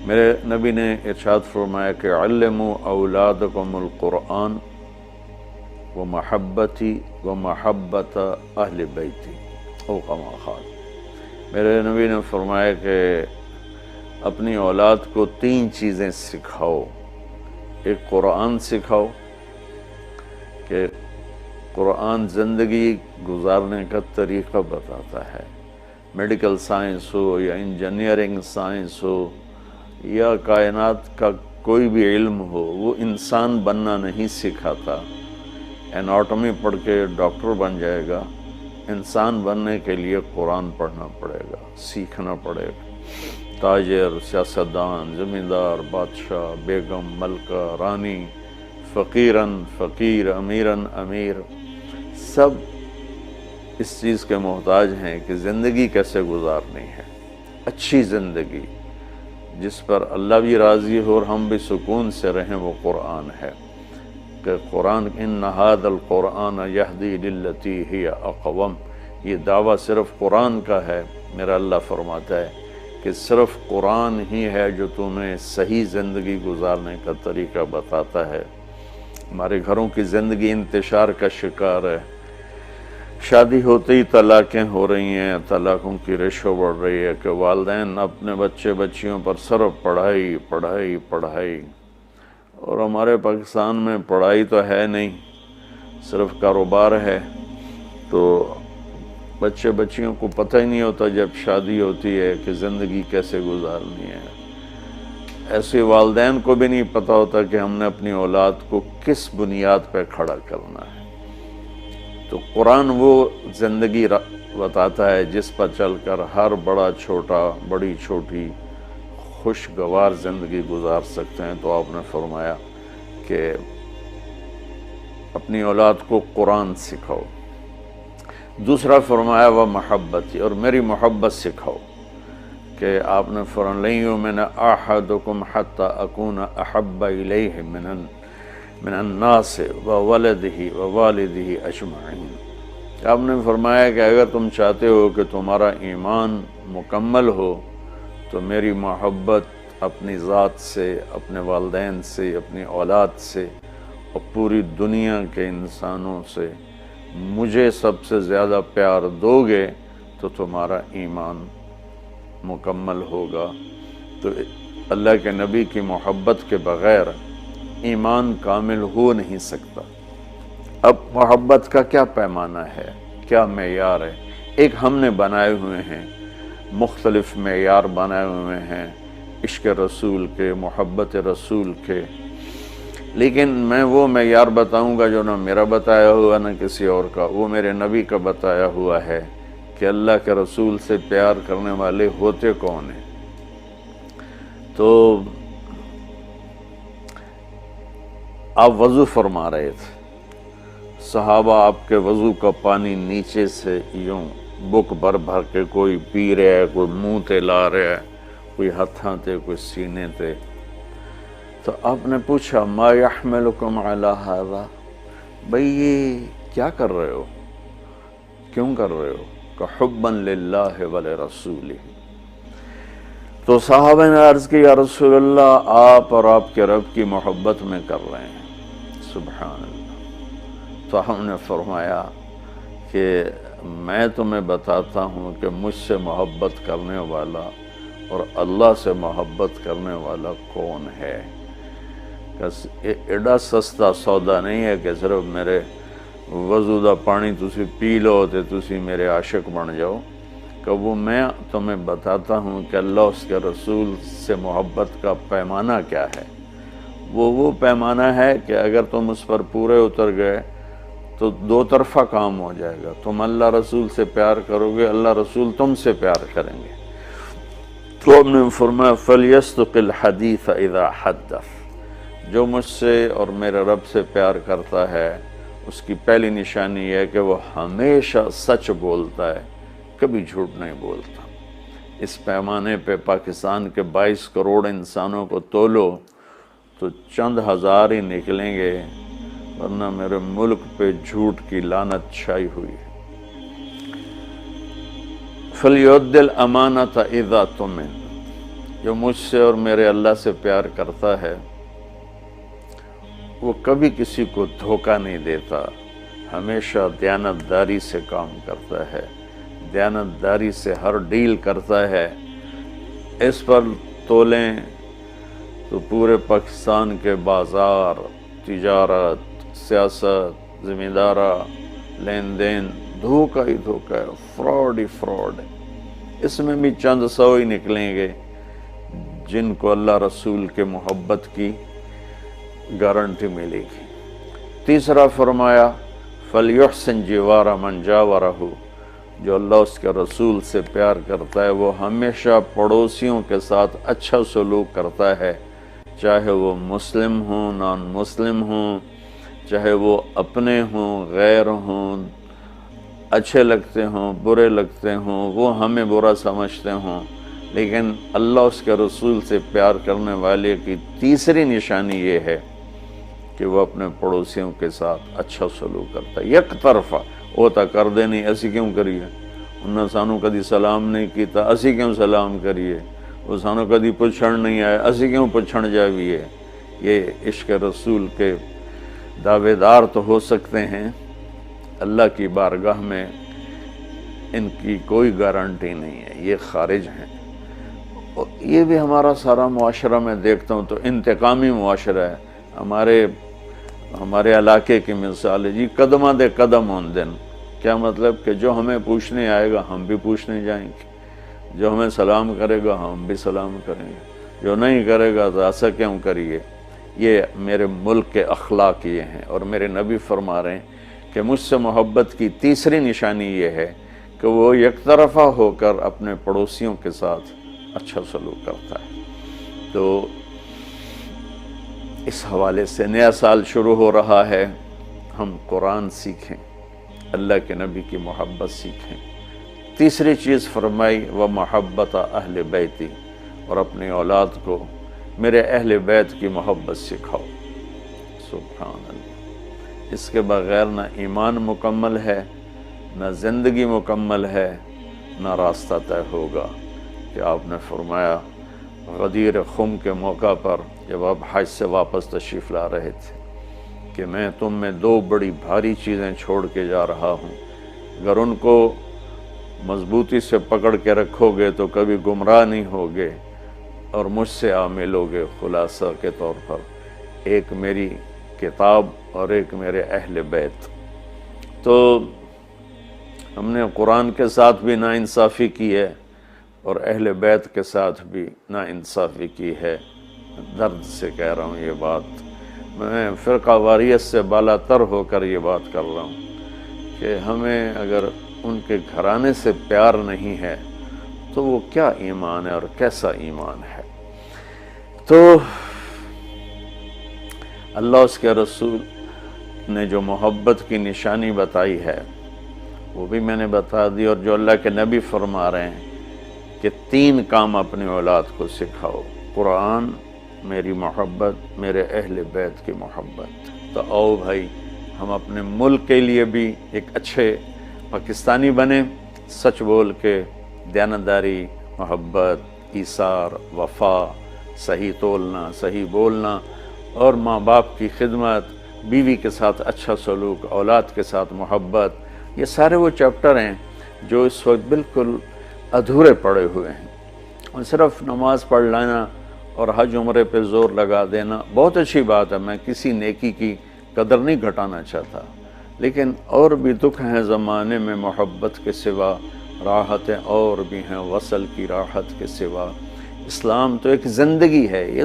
میرے نبی نے ارشاد فرمایا کہ علموا اولادکم القرآن و محبتی و محبت اہل بیتی او کما قال۔ میرے نبی نے فرمایا کہ اپنی اولاد کو 3 چیزیں سکھاؤ۔ ایک قرآن سکھاؤ کہ قرآن زندگی گزارنے کا طریقہ بتاتا ہے، میڈیکل سائنس ہو یا انجینئرنگ سائنس ہو یا کائنات کا کوئی بھی علم ہو، وہ انسان بننا نہیں سکھاتا۔ اناٹمی پڑھ کے ڈاکٹر بن جائے گا، انسان بننے کے لیے قرآن پڑھنا پڑے گا، سیکھنا پڑے گا۔ تاجر، سیاستدان، زمیندار، بادشاہ، بیگم، ملکہ، رانی، فقیراً فقیر، امیراً امیر، سب اس چیز کے محتاج ہیں کہ زندگی کیسے گزارنی ہے، اچھی زندگی جس پر اللہ بھی راضی ہو اور ہم بھی سکون سے رہیں، وہ قرآن ہے۔ کہ قرآن ان ھذا القرآن یہدی للتی ہی اقوم، یہ دعویٰ صرف قرآن کا ہے۔ میرا اللہ فرماتا ہے کہ صرف قرآن ہی ہے جو تمہیں صحیح زندگی گزارنے کا طریقہ بتاتا ہے۔ ہمارے گھروں کی زندگی انتشار کا شکار ہے، شادی ہوتے ہی طلاقیں ہو رہی ہیں، طلاقوں کی ریشو بڑھ رہی ہے کہ والدین اپنے بچیوں پر صرف پڑھائی پڑھائی پڑھائی، اور ہمارے پاکستان میں پڑھائی تو ہے نہیں، صرف کاروبار ہے۔ تو بچیوں کو پتہ ہی نہیں ہوتا جب شادی ہوتی ہے کہ زندگی کیسے گزارنی ہے۔ ایسے والدین کو بھی نہیں پتہ ہوتا کہ ہم نے اپنی اولاد کو کس بنیاد پہ کھڑا کرنا ہے۔ تو قرآن وہ زندگی بتاتا ہے جس پر چل کر ہر بڑا چھوٹا، بڑی چھوٹی خوشگوار زندگی گزار سکتے ہیں۔ تو آپ نے فرمایا کہ اپنی اولاد کو قرآن سکھاؤ۔ دوسرا فرمایا وہ محبت، اور میری محبت سکھاؤ کہ آپ نے فرمایا لن یؤمن احدکم حتی اکون احب الیہ من الناس وولدہ ووالدہ اجمعین۔ آپ نے فرمایا کہ اگر تم چاہتے ہو کہ تمہارا ایمان مکمل ہو تو میری محبت اپنی ذات سے، اپنے والدین سے، اپنی اولاد سے اور پوری دنیا کے انسانوں سے مجھے سب سے زیادہ پیار دو گے تو تمہارا ایمان مکمل ہوگا۔ تو اللہ کے نبی کی محبت کے بغیر ایمان کامل ہو نہیں سکتا۔ اب محبت کا کیا پیمانہ ہے، کیا معیار ہے؟ ایک ہم نے بنائے ہوئے ہیں، مختلف معیار بنائے ہوئے ہیں عشق رسول کے، محبت رسول کے، لیکن میں وہ معیار بتاؤں گا جو نہ میرا بتایا ہوا نہ کسی اور کا، وہ میرے نبی کا بتایا ہوا ہے کہ اللہ کے رسول سے پیار کرنے والے ہوتے کون ہیں۔ تو آپ وضو فرما رہے تھے، صحابہ آپ کے وضو کا پانی نیچے سے یوں بک بھر بھر کے کوئی پی رہا ہے، کوئی منہ تے لا رہا ہے، کوئی ہتھاں تے، کوئی سینے تے۔ تو آپ نے پوچھا ما یحملکم علی ھذا، بھئی یہ کیا کر رہے ہو، کیوں کر رہے ہو؟ کہ حبا للہ ولرسولہ۔ تو صحابہ نے عرض کی یا رسول اللہ آپ اور آپ کے رب کی محبت میں کر رہے ہیں۔ سبحان اللہ۔ تو ہم نے فرمایا کہ میں تمہیں بتاتا ہوں کہ مجھ سے محبت کرنے والا اور اللہ سے محبت کرنے والا کون ہے۔ ایڈا سستا سودا نہیں ہے کہ صرف میرے وضو دا پانی تسی پی لو تے تسی میرے عاشق بن جاؤ، کہ وہ میں تمہیں بتاتا ہوں کہ اللہ اس کے رسول سے محبت کا پیمانہ کیا ہے۔ وہ پیمانہ ہے کہ اگر تم اس پر پورے اتر گئے تو 2 طرفہ کام ہو جائے گا، تم اللہ رسول سے پیار کرو گے، اللہ رسول تم سے پیار کریں گے۔ تو ہم نے فرمایا فَلْيَصْدُقِ الْحَدِيثَ إِذَا حَدَّثَ، جو مجھ سے اور میرے رب سے پیار کرتا ہے اس کی پہلی نشانی ہے کہ وہ ہمیشہ سچ بولتا ہے، کبھی جھوٹ نہیں بولتا۔ اس پیمانے پہ پاکستان کے 22 کروڑ انسانوں کو تولو تو چند ہزار ہی نکلیں گے، ورنہ میرے ملک پہ جھوٹ کی لعنت چھائی ہوئی ہے۔ فَلْيُؤَدِّ الْأَمَانَةَ إِذَا اؤْتُمِنَ، جو مجھ سے اور میرے اللہ سے پیار کرتا ہے وہ کبھی کسی کو دھوکہ نہیں دیتا، ہمیشہ دیانتداری سے کام کرتا ہے، دیانتداری سے ہر ڈیل کرتا ہے۔ اس پر تولیں تو پورے پاکستان کے بازار، تجارت، سیاست، ذمہ دارہ، لین دین دھوکہ ہی دھوکہ ہے، فراڈ ہی فراڈ ہے۔ اس میں بھی چند سو ہی نکلیں گے جن کو اللہ رسول کے محبت کی گارنٹی ملے گی۔ تیسرا فرمایا فَلْيُحْسِنْ جِوَارَ مَنْ جَاوَرَهُ، جو اللہ اس کے رسول سے پیار کرتا ہے وہ ہمیشہ پڑوسیوں کے ساتھ اچھا سلوک کرتا ہے، چاہے وہ مسلم ہوں، نان مسلم ہوں، چاہے وہ اپنے ہوں، غیر ہوں، اچھے لگتے ہوں، برے لگتے ہوں، وہ ہمیں برا سمجھتے ہوں، لیکن اللہ اس کے رسول سے پیار کرنے والے کی تیسری نشانی یہ ہے کہ وہ اپنے پڑوسیوں کے ساتھ اچھا سلوک کرتا ہے۔ یک طرفہ وہ تا کر دے نہیں، اسی کیوں کریے، انہوں سانو کدی سلام نہیں کیتا، اسی کیوں سلام کریے، وہ سانو کدی پچھڑ نہیں آئے، اسی کیوں پچھڑ جاویے۔ یہ عشق رسول کے دعوے دار تو ہو سکتے ہیں، اللہ کی بارگاہ میں ان کی کوئی گارنٹی نہیں ہے، یہ خارج ہیں۔ اور یہ بھی ہمارا سارا معاشرہ میں دیکھتا ہوں تو انتقامی معاشرہ ہے۔ ہمارے علاقے کی مثال ہے جی، قدمہ دے قدم ہون دن، کیا مطلب کہ جو ہمیں پوچھنے آئے گا ہم بھی پوچھنے جائیں گے، جو ہمیں سلام کرے گا ہم بھی سلام کریں گے، جو نہیں کرے گا تو ایسا کیوں کریے۔ یہ میرے ملک کے اخلاق یہ ہیں، اور میرے نبی فرما رہے ہیں کہ مجھ سے محبت کی تیسری نشانی یہ ہے کہ وہ یک طرفہ ہو کر اپنے پڑوسیوں کے ساتھ اچھا سلوک کرتا ہے۔ تو اس حوالے سے نیا سال شروع ہو رہا ہے، ہم قرآن سیکھیں، اللہ کے نبی کی محبت سیکھیں۔ تیسری چیز فرمائی وَمَحَبَّتَ أَهْلِ بَيْتِ، اور اپنی اولاد کو میرے اہل بیت کی محبت سکھاؤ۔ سبحان اللہ، اس کے بغیر نہ ایمان مکمل ہے، نہ زندگی مکمل ہے، نہ راستہ طے ہوگا۔ کہ آپ نے فرمایا غدیر خم کے موقع پر جب آپ حج سے واپس تشریف لا رہے تھے کہ میں تم میں دو بڑی بھاری چیزیں چھوڑ کے جا رہا ہوں، اگر ان کو مضبوطی سے پکڑ کے رکھو گے تو کبھی گمراہ نہیں ہوگے اور مجھ سے ملو گے۔ خلاصہ کے طور پر ایک میری کتاب اور ایک میرے اہل بیت۔ تو ہم نے قرآن کے ساتھ بھی ناانصافی کی ہے اور اہل بیت کے ساتھ بھی ناانصافی کی ہے۔ درد سے کہہ رہا ہوں یہ بات، میں فرقہ واریت سے بالا تر ہو کر یہ بات کر رہا ہوں کہ ہمیں اگر ان کے گھرانے سے پیار نہیں ہے تو وہ کیا ایمان ہے اور کیسا ایمان ہے۔ تو اللہ اس کے رسول نے جو محبت کی نشانی بتائی ہے وہ بھی میں نے بتا دی، اور جو اللہ کے نبی فرما رہے ہیں کہ تین کام اپنی اولاد کو سکھاؤ، قرآن، میری محبت، میرے اہل بیت کی محبت۔ تو آؤ بھائی ہم اپنے ملک کے لیے بھی ایک اچھے پاکستانی بنیں، سچ بول کے، دیانتداری، محبت، ایثار، وفا، صحیح تولنا، صحیح بولنا، اور ماں باپ کی خدمت، بیوی کے ساتھ اچھا سلوک، اولاد کے ساتھ محبت۔ یہ سارے وہ چیپٹر ہیں جو اس وقت بالکل ادھورے پڑے ہوئے ہیں، اور صرف نماز پڑھ لینا اور حج عمرے پہ زور لگا دینا بہت اچھی بات ہے، میں کسی نیکی کی قدر نہیں گھٹانا چاہتا، لیکن اور بھی دکھ ہیں زمانے میں محبت کے سوا، راحتیں اور بھی ہیں وصل کی راحت کے سوا۔ اسلام تو ایک زندگی ہے، یہ